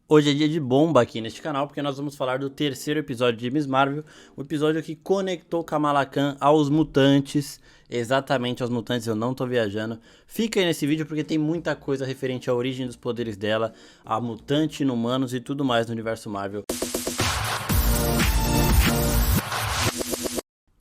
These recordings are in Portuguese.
Hoje é dia de bomba aqui neste canal, porque nós vamos falar do terceiro episódio de Miss Marvel, o episódio que conectou Kamala Khan aos mutantes, exatamente aos mutantes, eu não tô viajando. Fica aí nesse vídeo porque tem muita coisa referente à origem dos poderes dela, a mutante, inumanos e tudo mais no universo Marvel.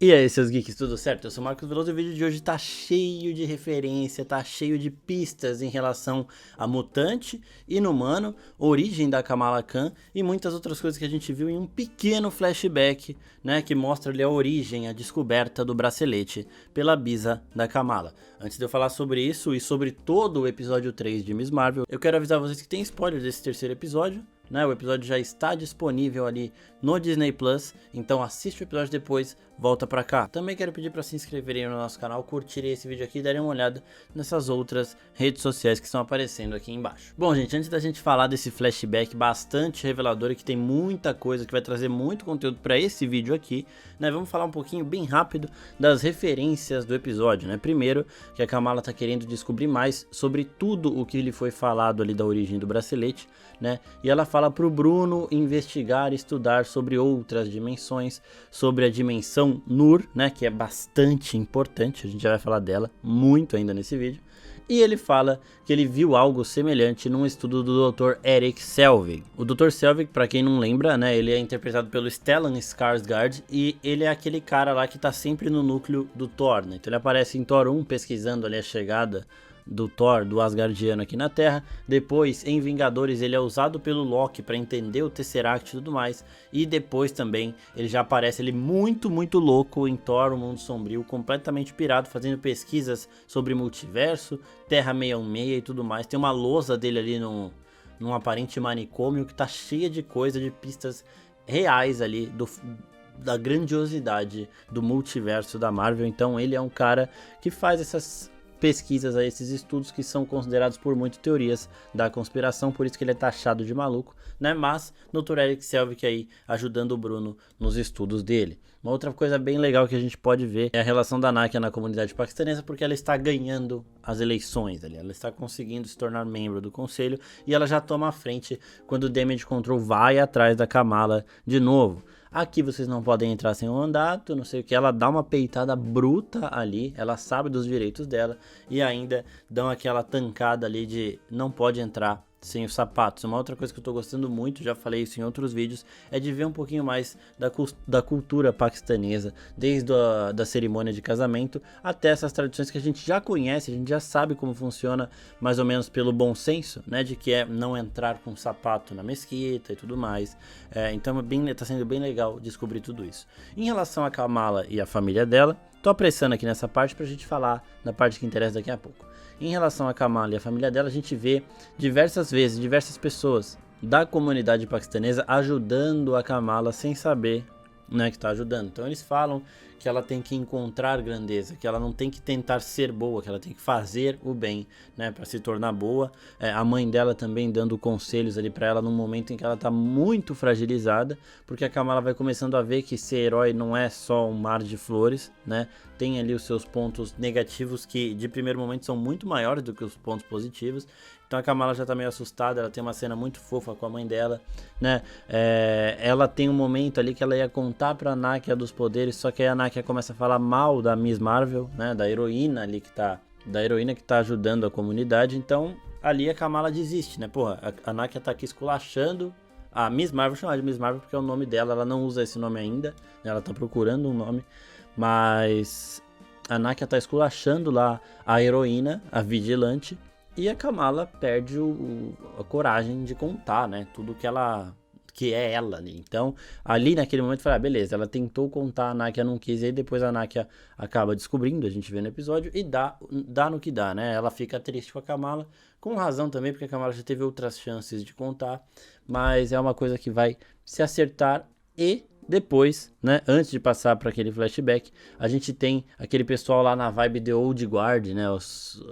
E aí, seus geeks, tudo certo? Eu sou o Marcos Veloso e o vídeo de hoje tá cheio de referência, tá cheio de pistas em relação a mutante, inumano, origem da Kamala Khan e muitas outras coisas que a gente viu em um pequeno flashback, né, que mostra ali a origem, a descoberta do bracelete pela bisa da Kamala. Antes de eu falar sobre isso e sobre todo o episódio 3 de Miss Marvel, eu quero avisar vocês que tem spoiler desse terceiro episódio. O episódio já está disponível ali no Disney Plus, então assiste o episódio depois, volta pra cá. Também quero pedir para se inscreverem no nosso canal, curtirem esse vídeo aqui e darem uma olhada nessas outras redes sociais que estão aparecendo aqui embaixo. Bom, gente, antes da gente falar desse flashback bastante revelador e que tem muita coisa que vai trazer muito conteúdo para esse vídeo aqui, vamos falar um pouquinho bem rápido das referências do episódio, Primeiro, que a Kamala tá querendo descobrir mais sobre tudo o que lhe foi falado ali da origem do bracelete, E ela fala pro Bruno investigar e estudar sobre outras dimensões, sobre a dimensão Nur, que é bastante importante, a gente já vai falar dela muito ainda nesse vídeo. E ele fala que ele viu algo semelhante num estudo do Dr. Eric Selvig. O Dr. Selvig, para quem não lembra, ele é interpretado pelo Stellan Skarsgård e ele é aquele cara lá que tá sempre no núcleo do Thor, Então ele aparece em Thor 1 pesquisando ali a chegada do Thor, do Asgardiano aqui na Terra. Depois em Vingadores ele é usado pelo Loki para entender o Tesseract e tudo mais, e depois também ele já aparece ele muito louco em Thor, o Mundo Sombrio, completamente pirado, fazendo pesquisas sobre multiverso, Terra 616 e tudo mais. Tem uma lousa dele ali num aparente manicômio que tá cheia de coisa, de pistas reais ali da grandiosidade do multiverso da Marvel. Então ele é um cara que faz essas pesquisas, esses estudos que são considerados por muitos teorias da conspiração, por isso que ele é taxado de maluco, Mas Dr. Eric Selvig aí ajudando o Bruno nos estudos dele. Uma outra coisa bem legal que a gente pode ver é a relação da Nakia na comunidade paquistanesa, porque ela está ganhando as eleições ali, ela está conseguindo se tornar membro do conselho e ela já toma a frente quando o Damage Control vai atrás da Kamala de novo. Aqui vocês não podem entrar sem um mandato, não sei o que. Ela dá uma peitada bruta ali, ela sabe dos direitos dela e ainda dão aquela tancada ali de não pode entrar sem os sapatos. Uma outra coisa que eu tô gostando muito, já falei isso em outros vídeos, é de ver um pouquinho mais da cultura paquistanesa, desde da cerimônia de casamento até essas tradições que a gente já conhece, a gente já sabe como funciona mais ou menos pelo bom senso, de que é não entrar com sapato na mesquita e tudo mais. Então tá sendo bem legal descobrir tudo isso. Em relação a Kamala e a família dela, tô apressando aqui nessa parte pra gente falar na parte que interessa daqui a pouco. Em relação a Kamala e a família dela, a gente vê diversas vezes, diversas pessoas da comunidade paquistanesa ajudando a Kamala sem saber, que tá ajudando. Então eles falam que ela tem que encontrar grandeza, que ela não tem que tentar ser boa, que ela tem que fazer o bem, para se tornar boa. A mãe dela também dando conselhos ali para ela num momento em que ela tá muito fragilizada, porque a Kamala vai começando a ver que ser herói não é só um mar de flores, Tem ali os seus pontos negativos que de primeiro momento são muito maiores do que os pontos positivos. Então a Kamala já tá meio assustada, ela tem uma cena muito fofa com a mãe dela, Ela tem um momento ali que ela ia contar pra Nakia dos poderes, só que aí a Nakia começa a falar mal da Miss Marvel, da heroína ali que tá ajudando a comunidade. Então ali a Kamala desiste, Porra, a Nakia tá aqui esculachando a Miss Marvel, chamar de Miss Marvel porque é o nome dela, ela não usa esse nome ainda, Ela tá procurando um nome, mas a Nakia tá esculachando lá a heroína, a vigilante, e a Kamala perde a coragem de contar, tudo que é ela ali. Então, ali naquele momento, eu falei, beleza, ela tentou contar, a Nakia não quis, e aí depois a Nakia acaba descobrindo, a gente vê no episódio, e dá no que dá, Ela fica triste com a Kamala, com razão também, porque a Kamala já teve outras chances de contar, mas é uma coisa que vai se acertar. E depois, antes de passar para aquele flashback, a gente tem aquele pessoal lá na vibe The Old Guard,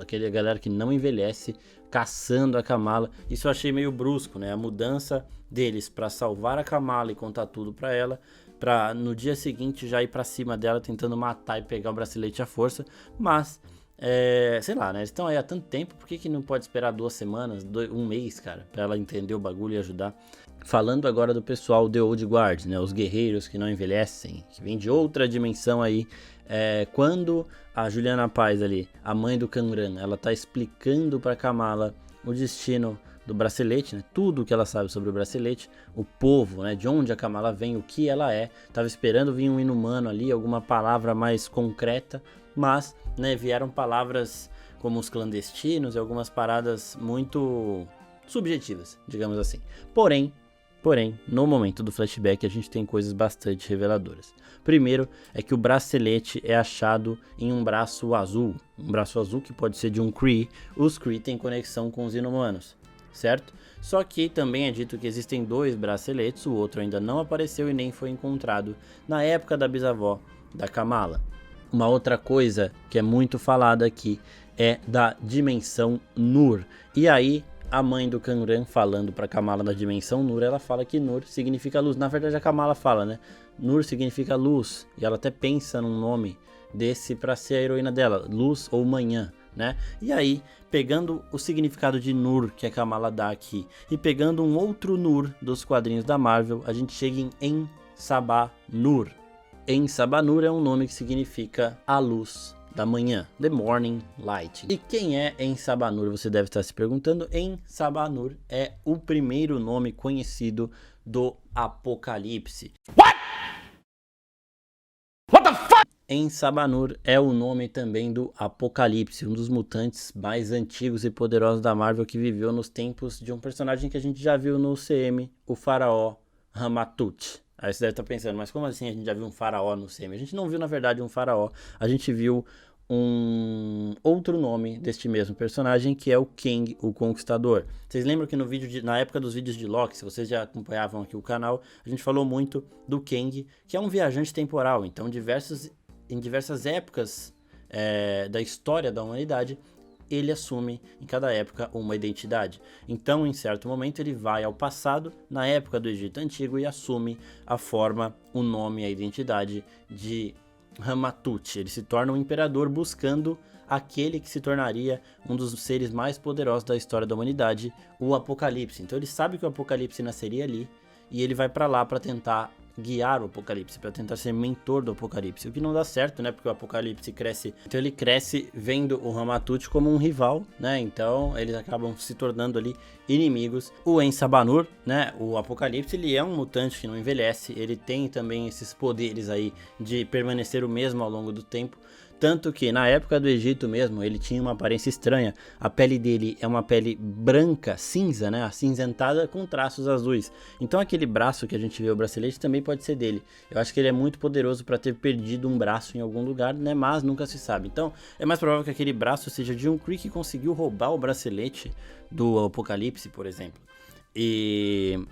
aquele galera que não envelhece, caçando a Kamala. Isso eu achei meio brusco, A mudança deles para salvar a Kamala e contar tudo para ela, para no dia seguinte já ir para cima dela tentando matar e pegar o bracelete à força. Mas sei lá, né? Eles estão aí há tanto tempo, por que não pode esperar 2 semanas, um mês, cara, pra ela entender o bagulho e ajudar? Falando agora do pessoal The Old Guard, né? Os guerreiros que não envelhecem, que vem de outra dimensão aí. Quando a Juliana Paz ali, a mãe do Kamran, ela tá explicando pra Kamala o destino do bracelete, né? Tudo que ela sabe sobre o bracelete, o povo, né? De onde a Kamala vem, o que ela é. Tava esperando vir um inumano ali, alguma palavra mais concreta, mas, né, vieram palavras como os clandestinos e algumas paradas muito subjetivas, digamos assim. Porém, no momento do flashback a gente tem coisas bastante reveladoras. Primeiro é que o bracelete é achado em um braço azul que pode ser de um Kree. Os Kree têm conexão com os inumanos, certo? Só que também é dito que existem 2 braceletes, o outro ainda não apareceu e nem foi encontrado na época da bisavó da Kamala. Uma outra coisa que é muito falada aqui é da dimensão Nur. E aí, a mãe do Kamran falando pra Kamala da dimensão Nur, ela fala que Nur significa luz. Na verdade, a Kamala fala, né? Nur significa luz. E ela até pensa num nome desse pra ser a heroína dela, Luz ou Manhã, né? E aí, pegando o significado de Nur que a Kamala dá aqui e pegando um outro Nur dos quadrinhos da Marvel, a gente chega em Sabanur. Sabanur é um nome que significa a luz da manhã, the morning light. E quem é Sabanur? Você deve estar se perguntando. Sabanur é o primeiro nome conhecido do Apocalipse. What the fuck? Sabanur é o nome também do Apocalipse, um dos mutantes mais antigos e poderosos da Marvel, que viveu nos tempos de um personagem que a gente já viu no CM, o faraó Ramatut. Aí você deve estar pensando, mas como assim a gente já viu um faraó no CM? A gente não viu, na verdade, um faraó. A gente viu um outro nome deste mesmo personagem, que é o Kang, o Conquistador. Vocês lembram que na época dos vídeos de Loki, se vocês já acompanhavam aqui o canal, a gente falou muito do Kang, que é um viajante temporal. Então, em diversas épocas da história da humanidade, ele assume em cada época uma identidade. Então, em certo momento, ele vai ao passado, na época do Egito Antigo, e assume a forma, o nome e a identidade de Ramatut. Ele se torna um imperador buscando aquele que se tornaria um dos seres mais poderosos da história da humanidade, o Apocalipse. Então ele sabe que o Apocalipse nasceria ali e ele vai para lá para tentar guiar o Apocalipse, para tentar ser mentor do Apocalipse, o que não dá certo, né, porque o Apocalipse cresce, então ele cresce vendo o Ramatut como um rival, né, então eles acabam se tornando ali inimigos. O Sabanur, né, o Apocalipse, ele é um mutante que não envelhece, ele tem também esses poderes aí de permanecer o mesmo ao longo do tempo. Tanto que na época do Egito mesmo, ele tinha uma aparência estranha. A pele dele é uma pele branca, cinza, né? Acinzentada com traços azuis. Então aquele braço que a gente vê, o bracelete, também pode ser dele. Eu acho que ele é muito poderoso para ter perdido um braço em algum lugar, né? Mas nunca se sabe. Então é mais provável que aquele braço seja de um Kree que conseguiu roubar o bracelete do Apocalipse, por exemplo. E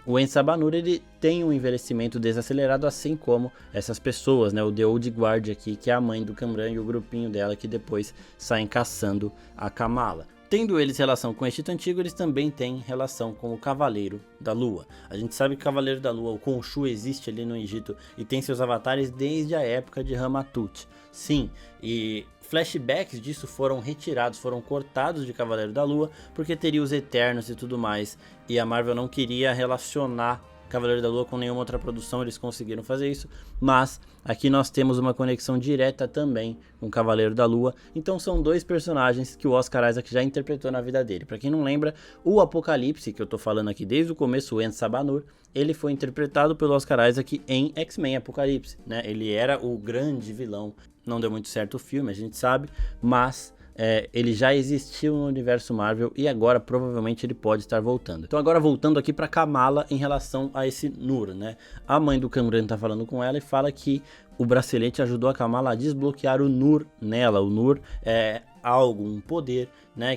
o Sabanur, ele tem um envelhecimento desacelerado, assim como essas pessoas, né? O The Old Guard aqui, que é a mãe do Kamran e o grupinho dela que depois saem caçando a Kamala. Tendo eles relação com o Egito Antigo, eles também têm relação com o Cavaleiro da Lua. A gente sabe que o Cavaleiro da Lua, o Khonshu, existe ali no Egito e tem seus avatares desde a época de Ramatut. Sim, e flashbacks disso foram retirados, foram cortados de Cavaleiro da Lua, porque teria os Eternos e tudo mais, e a Marvel não queria relacionar Cavaleiro da Lua com nenhuma outra produção, eles conseguiram fazer isso, mas aqui nós temos uma conexão direta também com Cavaleiro da Lua. Então são 2 personagens que o Oscar Isaac já interpretou na vida dele. Para quem não lembra, o Apocalipse, que eu tô falando aqui desde o começo, o Sabanur, ele foi interpretado pelo Oscar Isaac em X-Men Apocalipse, né? Ele era o grande vilão. Não deu muito certo o filme, a gente sabe, mas ele já existiu no universo Marvel e agora provavelmente ele pode estar voltando. Então agora voltando aqui para Kamala em relação a esse Nur, né? A mãe do Kamran tá falando com ela e fala que o bracelete ajudou a Kamala a desbloquear o Nur nela. O Nur é algo, um poder, né,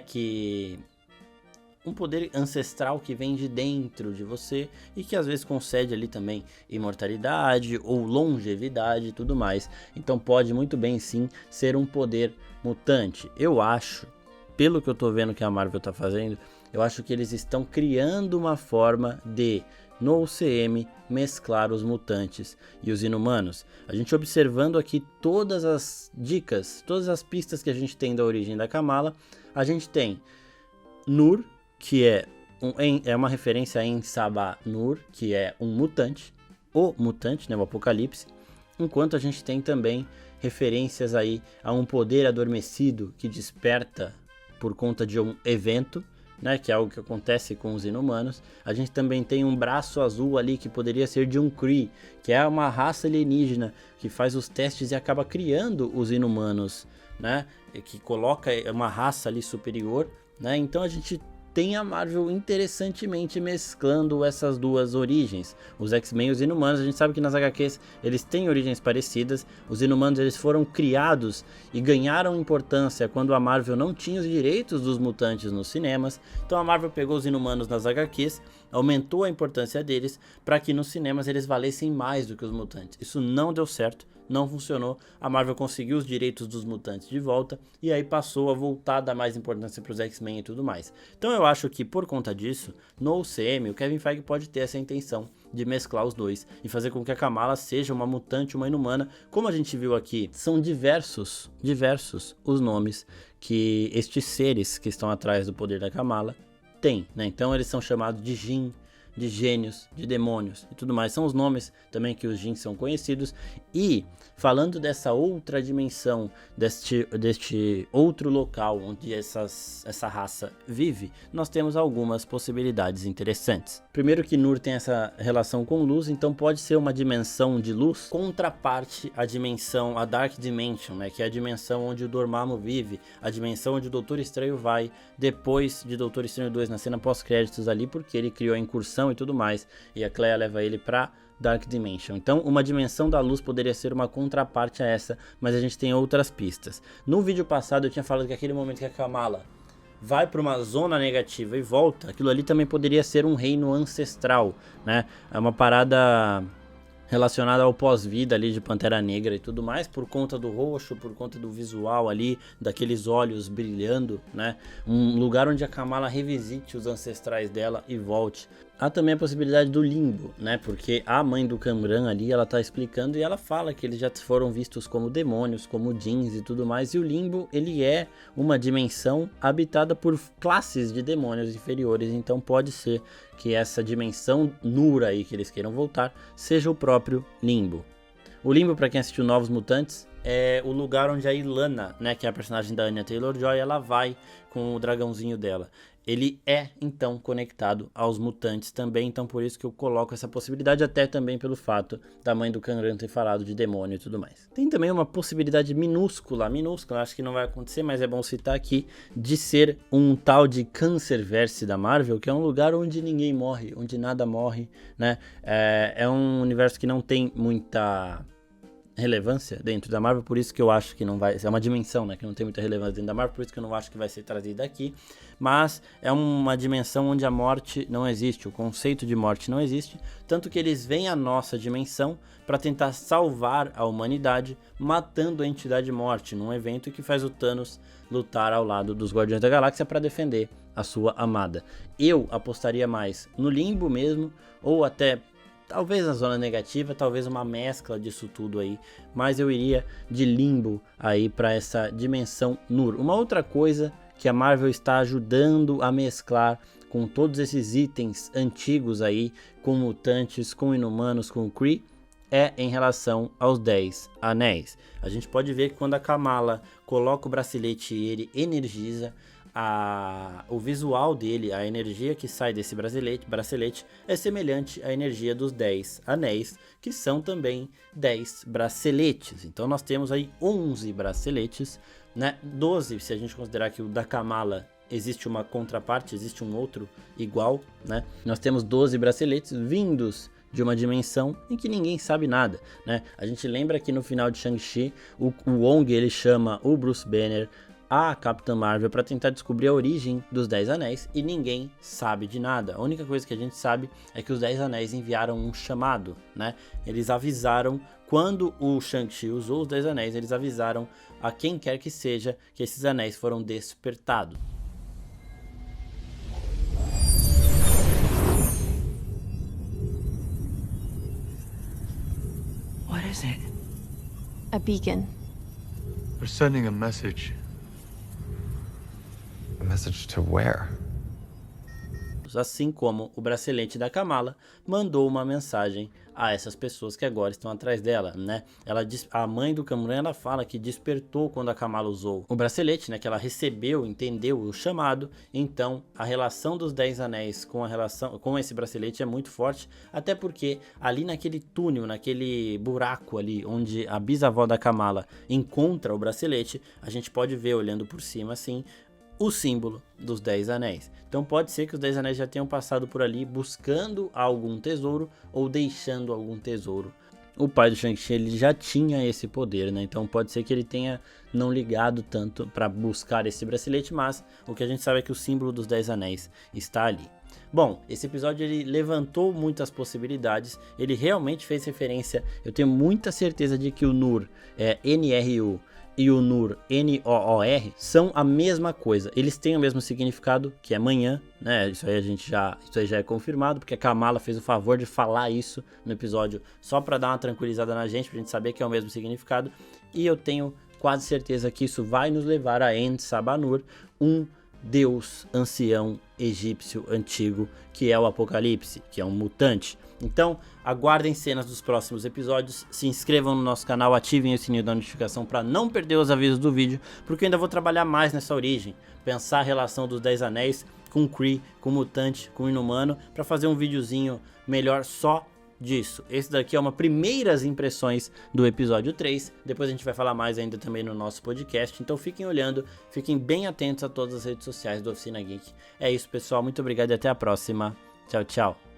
um poder ancestral que vem de dentro de você e que às vezes concede ali também imortalidade ou longevidade e tudo mais. Então pode muito bem sim ser um poder mutante. Eu acho, pelo que eu tô vendo que a Marvel tá fazendo, eu acho que eles estão criando uma forma de no UCM mesclar os mutantes e os inumanos. A gente observando aqui todas as dicas, todas as pistas que a gente tem da origem da Kamala, a gente tem Nur, que é uma referência em Sabah Nur, que é um mutante, o mutante, né, o Apocalipse, enquanto a gente tem também referências aí a um poder adormecido que desperta por conta de um evento, né, que é algo que acontece com os inumanos. A gente também tem um braço azul ali que poderia ser de um Kree, que é uma raça alienígena que faz os testes e acaba criando os inumanos, né, que coloca uma raça ali superior, né. Então a gente tem a Marvel interessantemente mesclando essas duas origens. Os X-Men e os Inumanos, a gente sabe que nas HQs eles têm origens parecidas. Os Inumanos eles foram criados e ganharam importância quando a Marvel não tinha os direitos dos mutantes nos cinemas. Então a Marvel pegou os Inumanos nas HQs, aumentou a importância deles para que nos cinemas eles valessem mais do que os mutantes. Isso não deu certo. Não funcionou, a Marvel conseguiu os direitos dos mutantes de volta e aí passou a voltar a dar mais importância para os X-Men e tudo mais. Então eu acho que por conta disso, no UCM, o Kevin Feige pode ter essa intenção de mesclar os dois e fazer com que a Kamala seja uma mutante, uma inumana. Como a gente viu aqui, são diversos os nomes que estes seres que estão atrás do poder da Kamala têm, né? Então eles são chamados de Jin, de gênios, de demônios e tudo mais. São os nomes também que os Jin são conhecidos. E falando dessa outra dimensão, deste outro local onde essa raça vive, nós temos algumas possibilidades interessantes. Primeiro que Nur tem essa relação com luz, então pode ser uma dimensão de luz contraparte à dimensão, a Dark Dimension, né, que é a dimensão onde o Dormammu vive, a dimensão onde o Doutor Estranho vai depois de Doutor Estranho 2, na cena pós-créditos ali, porque ele criou a incursão e tudo mais, e a Clea leva ele pra Dark Dimension. Então uma dimensão da luz poderia ser uma contraparte a essa, mas a gente tem outras pistas. No vídeo passado eu tinha falado que aquele momento que a Kamala vai para uma zona negativa e volta, aquilo ali também poderia ser um reino ancestral, né? É uma parada relacionada ao pós-vida ali de Pantera Negra e tudo mais, por conta do roxo, por conta do visual ali, daqueles olhos brilhando, né? Um lugar onde a Kamala revisite os ancestrais dela e volte. Há também a possibilidade do limbo, né? Porque a mãe do Kamran ali, ela tá explicando e ela fala que eles já foram vistos como demônios, como djinns e tudo mais. E o limbo, ele é uma dimensão habitada por classes de demônios inferiores. Então pode ser que essa dimensão Nur aí que eles queiram voltar seja o próprio limbo. O limbo, para quem assistiu Novos Mutantes, é o lugar onde a Ilana, né, que é a personagem da Anya Taylor-Joy, ela vai com o dragãozinho dela. Ele é, então, conectado aos mutantes também, então por isso que eu coloco essa possibilidade, até também pelo fato da mãe do Kamran ter falado de demônio e tudo mais. Tem também uma possibilidade minúscula, acho que não vai acontecer, mas é bom citar aqui, de ser um tal de Cancerverse da Marvel, que é um lugar onde ninguém morre, onde nada morre, né? É um universo que não tem muita relevância dentro da Marvel, por isso que eu acho que não vai, é uma dimensão, né, que não tem muita relevância dentro da Marvel, por isso que eu não acho que vai ser trazida aqui, mas é uma dimensão onde a morte não existe, o conceito de morte não existe, tanto que eles vêm à nossa dimensão para tentar salvar a humanidade, matando a entidade morte, num evento que faz o Thanos lutar ao lado dos Guardiões da Galáxia para defender a sua amada. Eu apostaria mais no limbo mesmo, ou até talvez na zona negativa, talvez uma mescla disso tudo aí, mas eu iria de limbo aí para essa dimensão Nur. Uma outra coisa que a Marvel está ajudando a mesclar com todos esses itens antigos aí, com mutantes, com inumanos, com Kree, é em relação aos 10 anéis. A gente pode ver que quando a Kamala coloca o bracelete e ele energiza, o visual dele, a energia que sai desse bracelete é semelhante à energia dos 10 anéis, que são também 10 braceletes. Então nós temos aí 11 braceletes, né? 12 se a gente considerar que o da Kamala existe uma contraparte, existe um outro igual, né? Nós temos 12 braceletes vindos de uma dimensão em que ninguém sabe nada, né? A gente lembra que no final de Shang-Chi, o Wong ele chama o Bruce Banner, a Capitã Marvel, para tentar descobrir a origem dos 10 anéis e ninguém sabe de nada. A única coisa que a gente sabe é que os 10 anéis enviaram um chamado, né? Eles avisaram, quando o Shang-Chi usou os 10 anéis, eles avisaram a quem quer que seja que esses anéis foram despertados. is it? A beacon. They're sending a message. A message to where? Assim como o bracelete da Kamala mandou uma mensagem a essas pessoas que agora estão atrás dela, né? A mãe do Camuran, ela fala que despertou quando a Kamala usou o bracelete, né? Que ela recebeu, entendeu o chamado. Então, a relação dos 10 anéis com esse bracelete é muito forte, até porque ali naquele túnel, naquele buraco ali, onde a bisavó da Kamala encontra o bracelete, a gente pode ver, olhando por cima assim, o símbolo dos 10 anéis. Então pode ser que os 10 anéis já tenham passado por ali buscando algum tesouro ou deixando algum tesouro. O pai do Shang-Chi, ele já tinha esse poder, né? Então pode ser que ele tenha não ligado tanto para buscar esse bracelete, mas o que a gente sabe é que o símbolo dos 10 anéis está ali. Bom, esse episódio ele levantou muitas possibilidades, ele realmente fez referência, eu tenho muita certeza de que o Nur, N-R-U, e o Nur, N-O-O-R, são a mesma coisa. Eles têm o mesmo significado, que é manhã, né? Isso aí já é confirmado, porque a Kamala fez o favor de falar isso no episódio só para dar uma tranquilizada na gente, pra gente saber que é o mesmo significado. E eu tenho quase certeza que isso vai nos levar a En-Sabanur, um deus ancião egípcio antigo, que é o Apocalipse, que é um mutante. Então, aguardem cenas dos próximos episódios, se inscrevam no nosso canal, ativem o sininho da notificação para não perder os avisos do vídeo, porque eu ainda vou trabalhar mais nessa origem, pensar a relação dos 10 anéis com Kree, com mutante, com inumano, para fazer um videozinho melhor só disso. Esse daqui é uma primeiras impressões do episódio 3, depois a gente vai falar mais ainda também no nosso podcast, então fiquem olhando, fiquem bem atentos a todas as redes sociais do Oficina Geek. É isso, pessoal, muito obrigado e até a próxima. Tchau, tchau.